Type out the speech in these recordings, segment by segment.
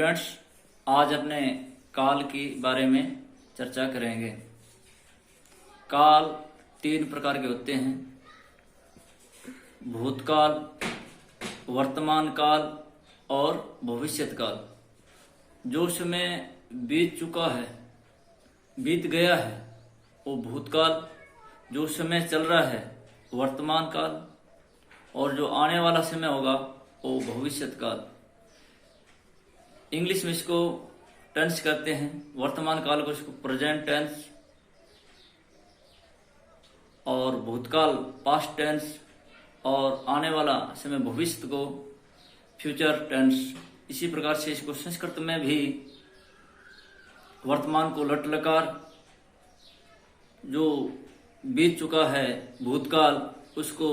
Students, आज अपने काल के बारे में चर्चा करेंगे। काल 3 प्रकार के होते हैं: भूतकाल, वर्तमान काल और भविष्यत काल। जो समय बीत चुका है, बीत गया है, वो भूतकाल। जो समय चल रहा है, वर्तमान काल। और जो आने वाला समय होगा, वो भविष्यत काल। इंग्लिश में इसको टेंस कहते हैं। वर्तमान काल को इसको प्रेजेंट टेंस, और भूतकाल पास्ट टेंस, और आने वाला समय भविष्य को फ्यूचर टेंस। इसी प्रकार से इसको संस्कृत में भी वर्तमान को लट लकार, जो बीत चुका है भूतकाल उसको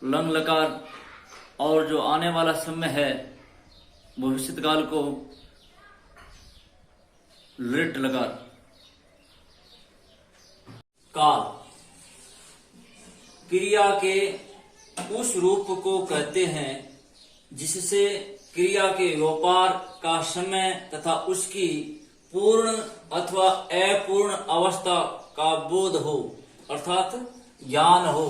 लंग लकार, और जो आने वाला समय है भविष्यत काल को लिट लकार। काल क्रिया के उस रूप को कहते हैं जिससे क्रिया के व्यापार का समय तथा उसकी पूर्ण अथवा अपूर्ण अवस्था का बोध हो, अर्थात ज्ञान हो।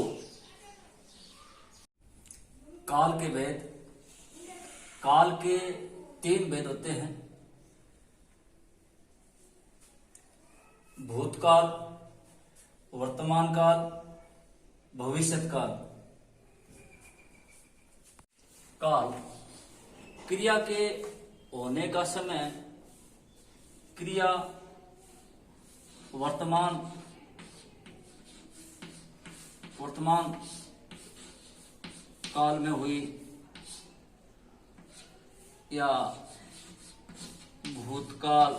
काल के भेद। काल के 3 भेद होते हैं: भूतकाल, वर्तमान काल, भविष्यत काल। काल क्रिया के होने का समय, क्रिया वर्तमान काल में हुई या भूतकाल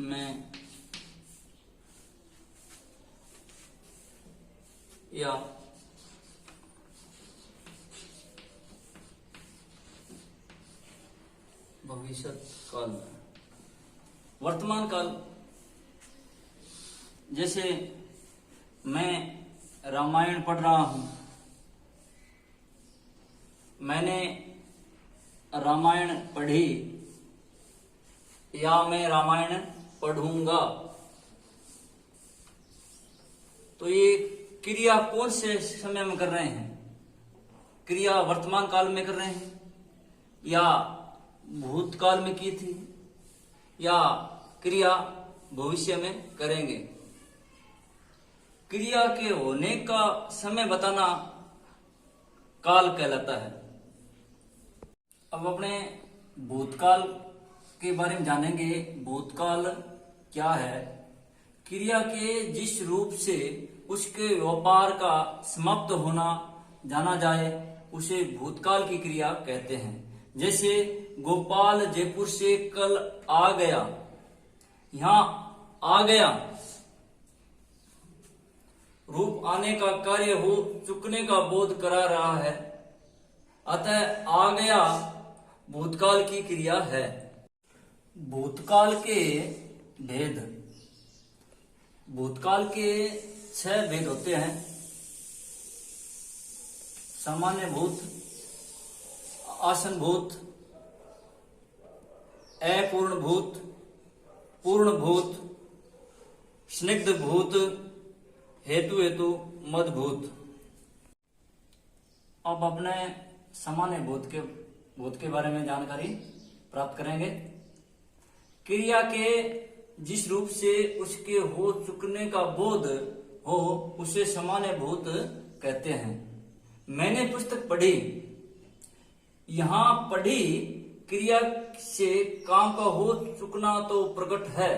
में या भविष्यत काल में। वर्तमान काल, जैसे मैं रामायण पढ़ रहा हूं, मैंने रामायण पढ़ी या मैं रामायण पढ़ूंगा, तो ये क्रिया कौन से समय में कर रहे हैं? क्रिया वर्तमान काल में कर रहे हैं, या भूतकाल में की थी, या क्रिया भविष्य में करेंगे? क्रिया के होने का समय बताना काल कहलाता है। अब अपने भूतकाल के बारे में जानेंगे। भूतकाल क्या है? क्रिया के जिस रूप से उसके व्यापार का समाप्त होना जाना जाए, उसे भूतकाल की क्रिया कहते हैं। जैसे गोपाल जयपुर से कल आ गया, यहां आ गया रूप आने का कार्य हो चुकने का बोध करा रहा है, अतः आ गया भूतकाल की क्रिया है। भूतकाल के भेद। भूतकाल के 6 भेद होते हैं: सामान्य भूत, आसन भूत, अपूर्ण भूत, पूर्ण भूत, स्निग्ध भूत, हेतु मदभूत। अब अपने सामान्य भूत के बारे में जानकारी प्राप्त करेंगे। क्रिया के जिस रूप से उसके हो चुकने का बोध हो, उसे सामान्य भूत कहते हैं। मैंने पुस्तक पढ़ी, यहां पढ़ी क्रिया से काम का हो चुकना तो प्रकट है,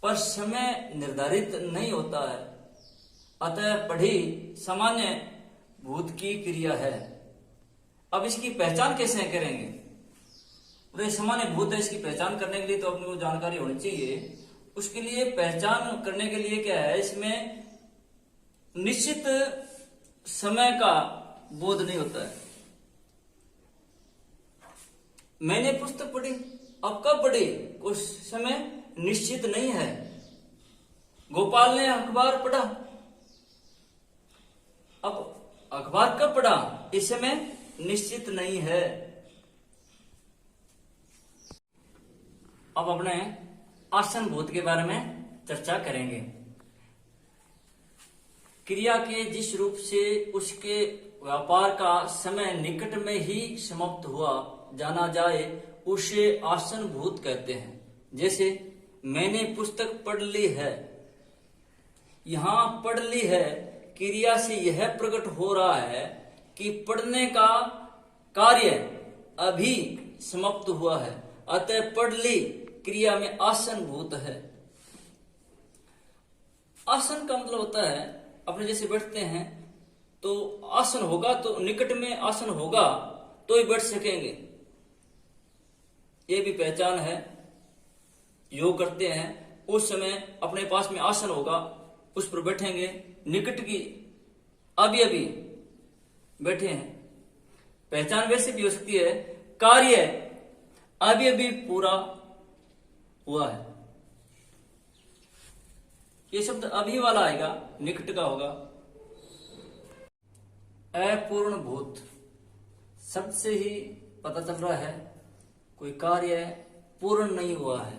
पर समय निर्धारित नहीं होता है, अतः पढ़ी सामान्य भूत की क्रिया है। अब इसकी पहचान कैसे करेंगे? तो सामान्य भूत है, इसकी पहचान करने के लिए तो अपने को जानकारी होनी चाहिए। उसके लिए पहचान करने के लिए क्या है, इसमें निश्चित समय का बोध नहीं होता है। मैंने पुस्तक पढ़ी, अब कब पढ़ी कोई समय निश्चित नहीं है। गोपाल ने अखबार पढ़ा, अब अखबार कब पढ़ा, इस समय निश्चित नहीं है। अब अपने आसन भूत के बारे में चर्चा करेंगे। क्रिया के जिस रूप से उसके व्यापार का समय निकट में ही समाप्त हुआ जाना जाए उसे आसन भूत कहते हैं। जैसे मैंने पुस्तक पढ़ ली है, यहां पढ़ ली है क्रिया से यह प्रकट हो रहा है कि पढ़ने का कार्य अभी समाप्त हुआ है, अतः पढ़ ली क्रिया में आसन भूत है। आसन का मतलब होता है अपने जैसे बैठते हैं तो आसन होगा, तो निकट में आसन होगा तो ही बैठ सकेंगे, ये भी पहचान है। योग करते हैं उस समय अपने पास में आसन होगा, उस पर बैठेंगे, निकट की अभी अभी बैठे हैं। पहचान वैसे भी हो सकती है कार्य अभी अभी पूरा हुआ है, ये शब्द अभी वाला आएगा, निकट का होगा। अपूर्ण भूत शब्द से ही पता चल रहा है कोई कार्य पूर्ण नहीं हुआ है,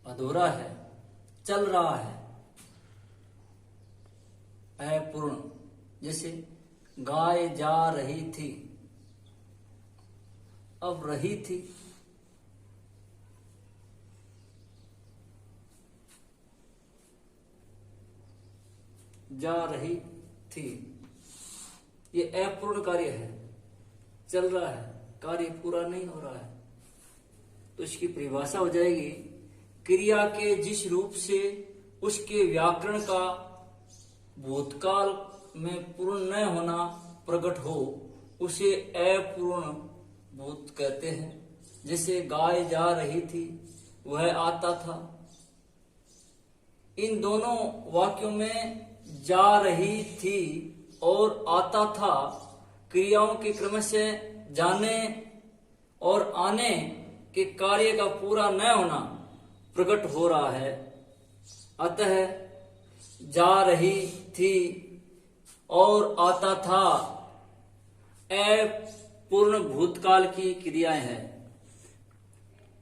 अधूरा है, चल रहा है। अपूर्ण जैसे गाय जा रही थी, अब रही थी, जा रही थी, ये अपूर्ण कार्य है, चल रहा है, कार्य पूरा नहीं हो रहा है। तो इसकी परिभाषा हो जाएगी क्रिया के जिस रूप से उसके व्याकरण का भूतकाल में पूर्ण न होना प्रकट हो उसे अपूर्ण भूत कहते हैं। जैसे गाय जा रही थी, वह आता था। इन दोनों वाक्यों में जा रही थी और आता था क्रियाओं के क्रम से जाने और आने के कार्य का पूरा न होना प्रकट हो रहा है। अतः जा रही थी और आता था अपूर्ण भूतकाल की क्रियाएं हैं।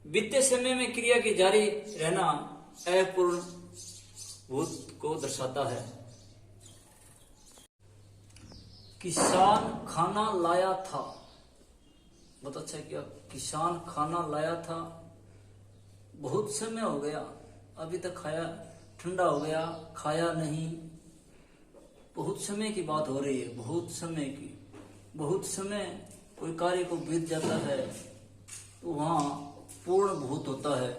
बीते समय में क्रिया की जारी रहना अपूर्ण भूत को दर्शाता है। किसान खाना लाया था, बहुत अच्छा किया। किसान खाना लाया था, बहुत समय हो गया, अभी तक खाया, ठंडा हो गया, खाया नहीं। बहुत समय की बात हो रही है, बहुत समय की। बहुत समय कोई कार्य को बीत जाता है तो वहां पूर्ण भूत होता है।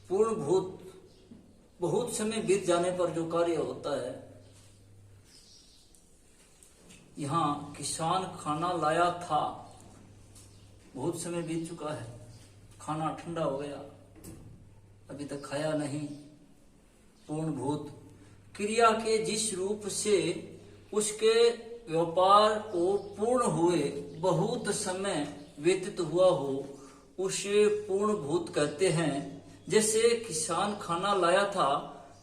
पूर्ण भूत बहुत समय बीत जाने पर जो कार्य होता है। यहां किसान खाना लाया था, बहुत समय बीत चुका है, खाना ठंडा हो गया, अभी तक खाया नहीं। पूर्ण भूत क्रिया के जिस रूप से उसके व्यापार को पूर्ण हुए बहुत समय व्यतीत हुआ हो उसे पूर्ण भूत कहते हैं। जैसे किसान खाना लाया था,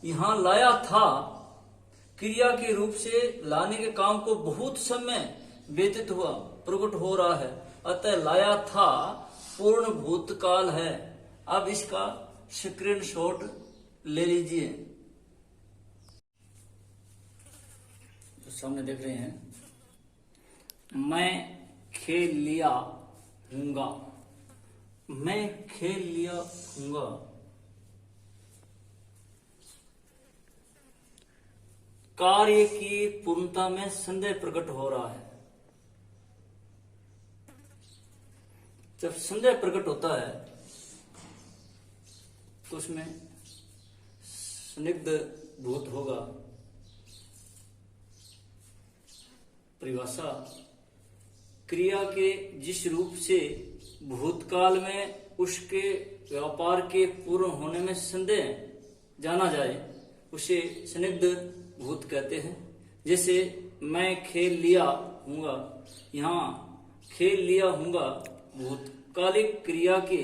यहां लाया था क्रिया के रूप से लाने के काम को बहुत समय व्यतीत हुआ प्रकट हो रहा है, अतः लाया था पूर्ण भूतकाल है। अब इसका स्क्रीनशॉट ले लीजिए। तो सामने देख रहे हैं, मैं खेल लिया हूंगा, मैं खेल लिया हूंगा। कार्य की पूर्णता में संदेह प्रकट हो रहा है। जब संदेह प्रकट होता है तो उसमें संदिग्ध भूत होगा। परिभाषा क्रिया के जिस रूप से भूतकाल में उसके व्यापार के पूर्ण होने में संदेह जाना जाए उसे संदिग्ध भूत कहते हैं। जैसे मैं खेल लिया हूंगा, यहाँ खेल लिया हूंगा भूतकालिक क्रिया के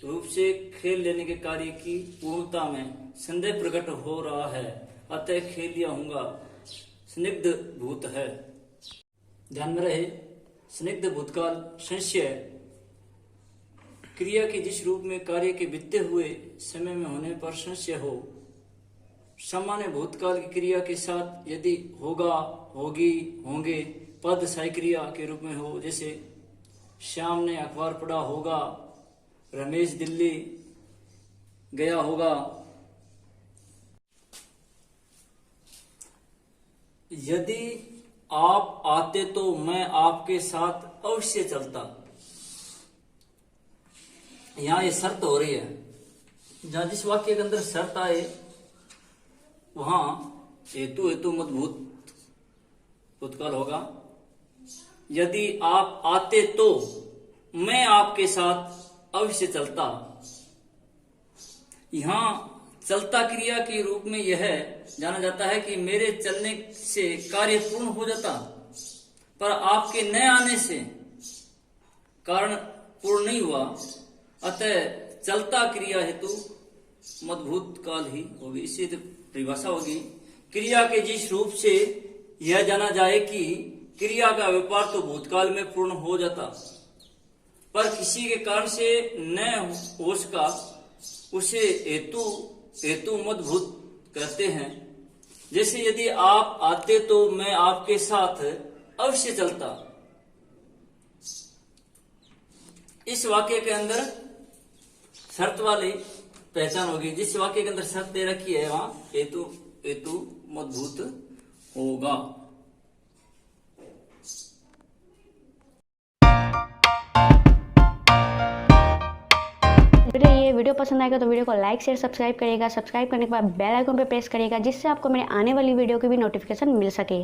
रूप से खेल लेने के कार्य की पूर्णता में संदेह प्रकट हो रहा है, अतः खेल लिया हूंगा स्निग्ध भूत है। ध्यान में रहे, स्निग्ध भूतकाल संशय क्रिया के जिस रूप में कार्य के बीतते हुए समय में होने पर संशय हो। सामान्य भूतकाल की क्रिया के साथ यदि होगा, होगी, होंगे पद सहायक क्रिया के रूप में हो, जैसे श्याम ने अखबार पढ़ा होगा, रमेश दिल्ली गया होगा। यदि आप आते तो मैं आपके साथ अवश्य चलता। यहां ये शर्त हो रही है, जहां जिस वाक्य के अंदर शर्त आए वहां हेतु हेतु मत भूतकाल होगा। यदि आप आते तो मैं आपके साथ अवश्य चलता। यहां चलता क्रिया के रूप में यह जाना जाता है कि मेरे चलने से कार्य पूर्ण हो जाता, पर आपके न आने से कारण पूर्ण नहीं हुआ, अतः चलता क्रिया हेतु मदभूत काल ही होगी। इसी परिभाषा होगी, क्रिया के जिस रूप से यह जाना जाए कि क्रिया का व्यापार तो भूतकाल में पूर्ण हो जाता, पर किसी के कारण से न हो सका, उसे हेतु मदभूत कहते हैं। जैसे यदि आप आते तो मैं आपके साथ अवश्य चलता। इस वाक्य के अंदर शर्त वाली पहचान होगी। जिस वाक्य के अंदर शर्त दे रखी है वहां हेतु मदभूत होगा। ये वीडियो पसंद आएगा तो वीडियो को लाइक शेयर सब्सक्राइब करिएगा। सब्सक्राइब करने के बाद बेल आइकन पे प्रेस करिएगा, जिससे आपको मेरे आने वाली वीडियो की भी नोटिफिकेशन मिल सके।